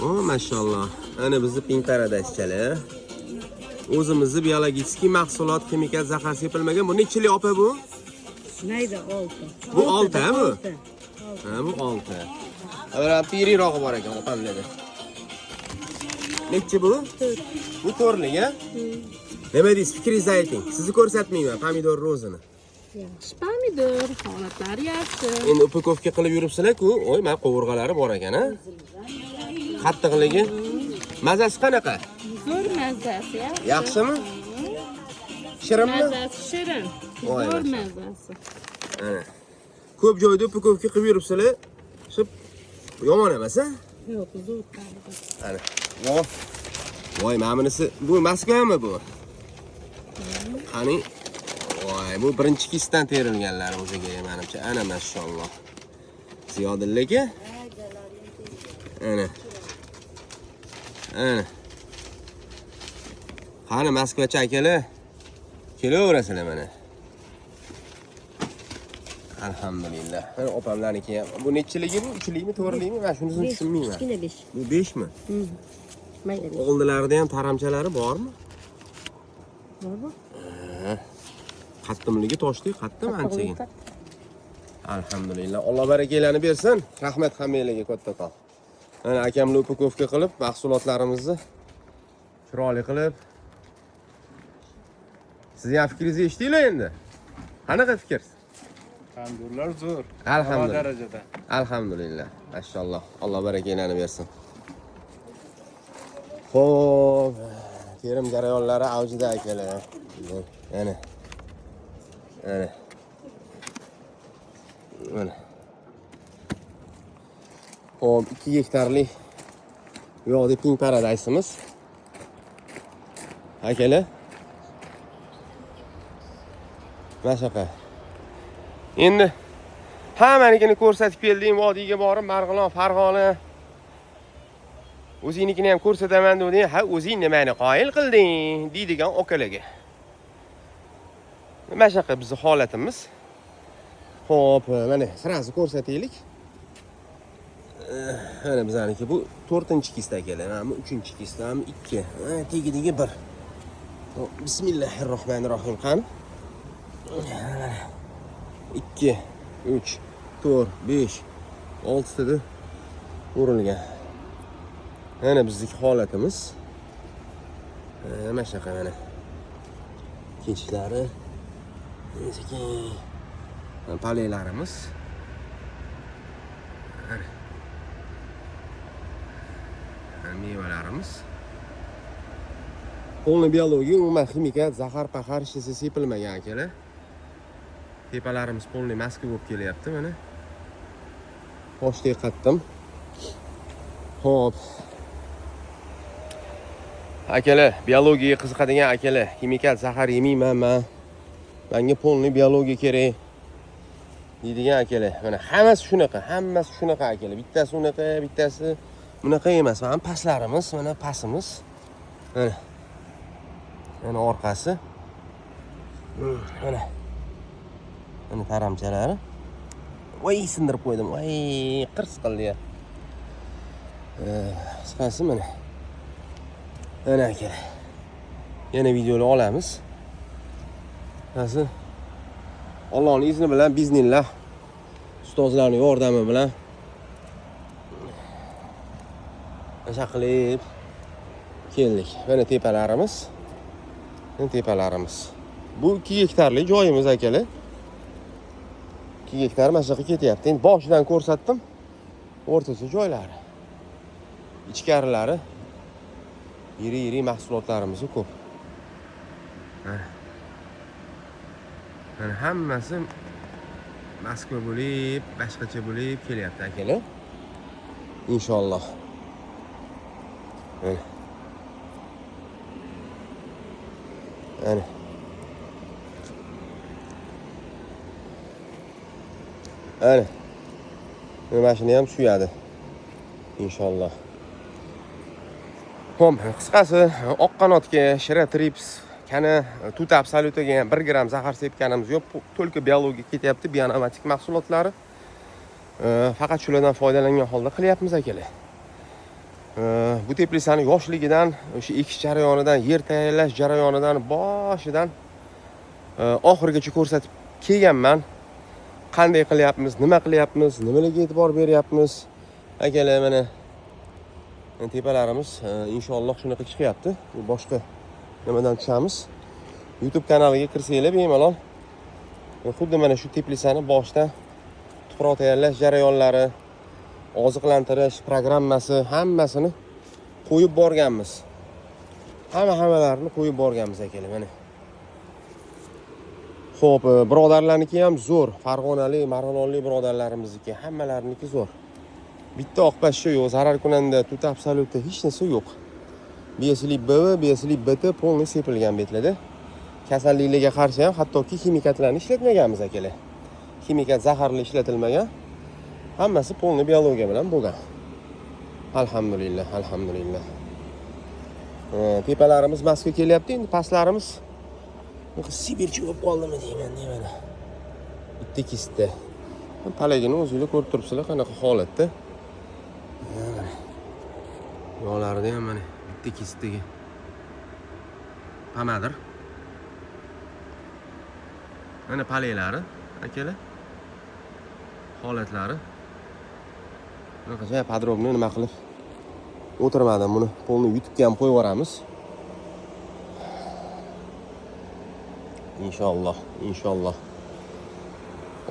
O, mashalloh. Ana bizni Pink Paradise'chalar. O'zimizni biologik mahsulot, kimikal zahar sepilmagan. Bu nechili opa bu? Neydi? 6. Bu 6 ha bu? Ha, bu 6. Avval piriroq bor ekan, opam dedi. Nechi bu? 4. Bu 4lik, ha? Nima deysiz? Fikringizni ayting. Sizni ko'rsatmayman pomidor rozini. Yaxshi pomidor, holatlari yaxshi. Endi upakovka qilib yuribsizlar-ku. Oy, mana qovurg'alari bor ekan, ha? Qattiqligi. Mazasi qanaqa? Zo'r mazasi, yaxshi. Yaxshimi? Shirinmi? Mazasi shirin. Voy, Zo'r voy. mazasi. Ana. Ko'p joyda upakovka qilib yuribsizlar. Shu yomon emas, ha? Yo'q, zo'r pomidor. Ana. Voy. Voy, mana bunisi bu Moskvami bu? Qani? Voy, bu birinchi kisdan terilganlar o'ziga menimcha. Ana mashalloh. Ziyodilla aka. Ana. Ana. Qani Moskvacha akalar? Kelaverasizlar mana. Alhamdulillah. Mana opamlarniki ham. Bu nechchiligi bu? 3likmi, 4likmi? Men shunisini tushunmayman. Kichkina 5. Bu 5mi? Mayda 5. Oldilarida ham taramchalari bormi? Bormi? Qattimligi toshdek, qattim anchagin. Alhamdulillah. Alloh barakalarni bersin. Rahmat hammanglarga kattakon. Mana akamlar upakovka qilib, mahsulotlarimizni chiroyli qilib. Sizning ham fikringizni eshitdinglar endi. Qanaqa fikr? Pandurlar zo'r. Alhamdulillah. Darajada. Alhamdulillah. Mashalloh. Alloh barakalarni bersin. Xo'p, terim jarayonlari avjida akalar. Yana. Ana. Mana. Xo'p, 2 gektarlik bu yoqda Pink Paradise'imiz. Akalar. Mashaqa. Endi hammanikini ko'rsatib keldim, vodiyga borib, Marg'ilon, Farg'ona. O'zingnikini ham ko'rsataman dedim. Ha, o'zing nimani qoyil qilding, deydigan okalarga. Mashaqa bizning holatimiz. Xo'p, mana sirasi ko'rsataylik. Mana bizaniki bu 4-kista akalar, mana bu 3-kista, mana 2. Tegi 1. Bismillahirrohmanirrohim. Qani? 2, 3, 4, 5, 6 tada o'rilgan. Mana bizning holatimiz. Mana shunaqa mana. Kechlari. Sekin paleylarimiz. Mevalarimiz. Polni biologiya, umuman kimikal, zahar, pahar ishisi sepilmagan akalar. Tepalarimiz polni maska bo'lib kelyapti mana. Toshdek qattim. Xo'p. Akalar, biologiyaga qiziqadigan akalar, kimikal zahar yemayman men. Menga polni biologiya kerak. Deydigan akalar, mana hammasi shunaqa akalar. Bittasi unaqa, bittasi bunaqa emas. Mana pastlarimiz, mana pastimiz. Mana. Mana orqasi. Mana. Mana taramchalari. Voy, sindirib qo'ydim. Voy, qirs qildi ya. Qisqasi mana. Mana akalar. Yana videoni olamiz. Nasıl? Allohning izni bilan biznillah ustozlarning yordami bilan o'sha qilib keldik. Mana tepalarimiz. Bu 2 gektarlik joyimiz akalar. 2 gektar mashaqa ketyapti. Endi boshidan ko'rsatdim. O'rtacha joylari. Ichkarilari yiri mahsulotlarimiz ko'p. Yani hammasi Moskva bo'lib, boshqacha bo'lib kelyapti akalar. İnşallah. Yani. Yani. Mana shuni ham suyadi. İnşallah. Xo'p, qisqasi oqqanotga Shira Trips Kana Tuta Absolutaga 1 gram zahar sepganimiz yo'q. To'lka biologik ketyapti, bionomatik mahsulotlari. Faqat shulardan foydalangan holda qilyapmiz akalar. Bu teplitsani yoshligidan, o'sha ekish jarayonidan, yer tayyorlash jarayonidan boshidan oxirigacha ko'rsatib kelganman. Qanday qilyapmiz, nima qilyapmiz, nimalarga e'tibor beryapmiz. Akalar mana tepalarimiz inshaalloh shunaqa chiqyapti. Boshqa nimadan tushamiz? YouTube kanaliga kirsanglar bemalol. Xuddi mana shu teplitsani boshdan tuproq tayyorlash jarayonlari, oziqlantirish programmasi hammasini qo'yib borganmiz. Hammalarini qo'yib borganmiz akalar mana. Xo'p, birodarlarniki ham zo'r. Farg'onalik, Marg'ilonlik birodarlarimizniki hammalariniki zo'r. Bitta oqpashsha yo'q, zarar kunanda tut absolyutda hech narsa yo'q. Beslib B, beslib BT polni sepilgan betlarda. Kasalliklarga qarshi ham hattoki ximikatlarni ishlatmaganmiz akalar. Ximikat zaharli ishlatilmagan. Hammasi polni biologiya bilan bo'lgan. Alhamdulillah, alhamdulillah. Tepalarimiz masga kelyapti, endi pastlarimiz Sibircha bo'lib qoldimi deyman, mana. Bitta kisda. Palagini o'zingizlar ko'rib turibsizlar qanaqa holatda. Yo'llarida ham mana bitta kisdagi pamadir. Mana palaylari, akalar. Holatlari. Bunaqa podrobni nima qilib o'tirmadim buni. Polni YouTube'ga ham qo'yib yuboramiz. Inshaalloh, inshaalloh.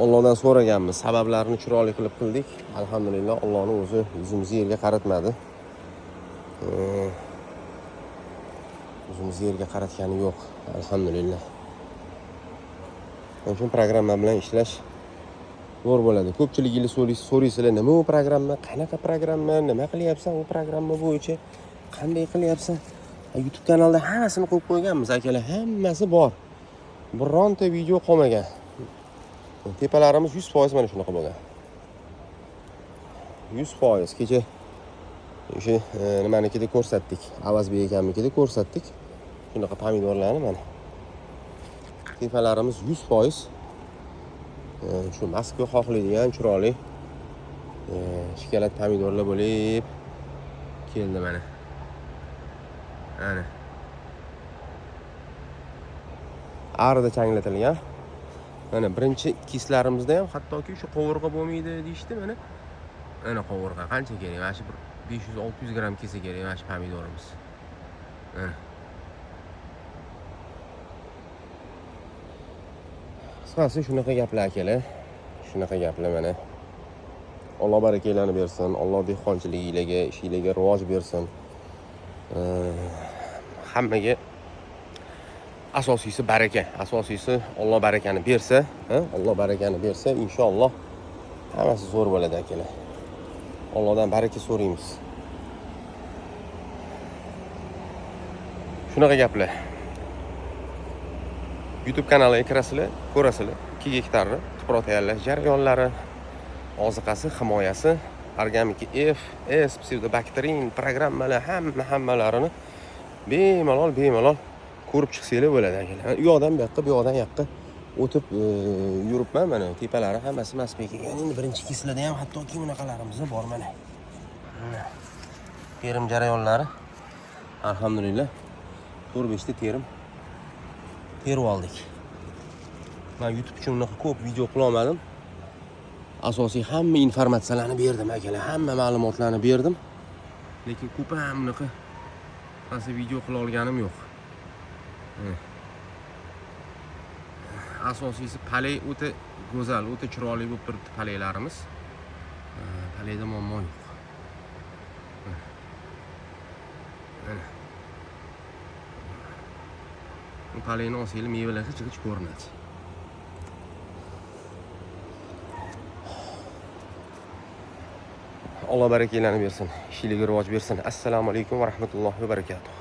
Allohdan so'raganmiz, sabablarini chiroyli qilib qildik. Alhamdulillah, Allohning o'zi yuzimizni yerga qaratmadi. Yuzimizni yerga qaratgani yo'q. Alhamdulillah. Shuning uchun programma bilan ishlash zo'r bo'ladi. Ko'pchiligingiz so'raysizlar, nima u programma, qanaqa programma, nima qilyapsan u programma bo'yicha, qanday qilyapsan? YouTube kanalda hammasini qo'yib qo'yganmiz akalar, hammasi bor. Bironta video qolmagan. Tepalarimiz 100% mana shunaqa bo'lgan. 100%. Kecha o'sha nimanikida ko'rsatdik. Avazbek akamnikida ko'rsatdik. Shunaqa pomidorlarni mana. Tepalarimiz 100%. Shu Moskva xohlaydigan chiroyli shikolat pomidorlar bo'lib keldi mana. Ana. Arida changlatilgan. Mana birinchi kislarimizda ham hattoki shu qovurg'a bo'lmaydi deyshti mana. Ana qovurg'a qancha kerak? Mana shu 500-600 gram kelsa kerak mana shu pomidorimiz. Mana. Qisqasi shunaqa gaplar akalar. Shunaqa gaplar mana. Alloh barakalarini bersin. Alloh dehqonchiligingizga, ishingizga rivoj bersin. Hammaga asosiysi baraka. Asosiysi Alloh barakani bersa, Alloh barakani bersa, inshaalloh hammasi zo'r bo'ladi akalar. Allohdan baraka so'raymiz. Shunaqa gaplar. YouTube kanaliga kirasizlar, ko'rasizlar. 2 gektarni tuproq tayyorlash jarayonlari, oziqasi, himoyasi, organik F, S, pseudobakterin programmalar hammalarini bemalol ko'rib chiqsanglar bo'ladi akalar. U yoqdan bu yoqqa, bu yoqdan yoqqa o'tib yuribman mana. Tepalari hammasi masbek kelgan. Endi birinchi kislada ham hattoki bunaqalarimiz bor mana. Terim jarayonlari alhamdulillah 4-5 ta terib oldik. Men YouTube uchun unaqa ko'p video qila olmadim. Asosiy hamma informatsiyalarni berdim akalar, hamma ma'lumotlarni berdim. Lekin ko'p ham unaqa asli video qila olganim yo'q. Asosiysi palay o'ta go'zal, o'ta chiroyli bo'lib turibdi palaylarimiz. Palayda muammo yo'q. Bu palayni olsanglar mevalari chiqib ko'rinadi. Alloh barakalarini bersin, ishingizga rivoj bersin. Assalomu alaykum va rahmatullohi va barakatuh.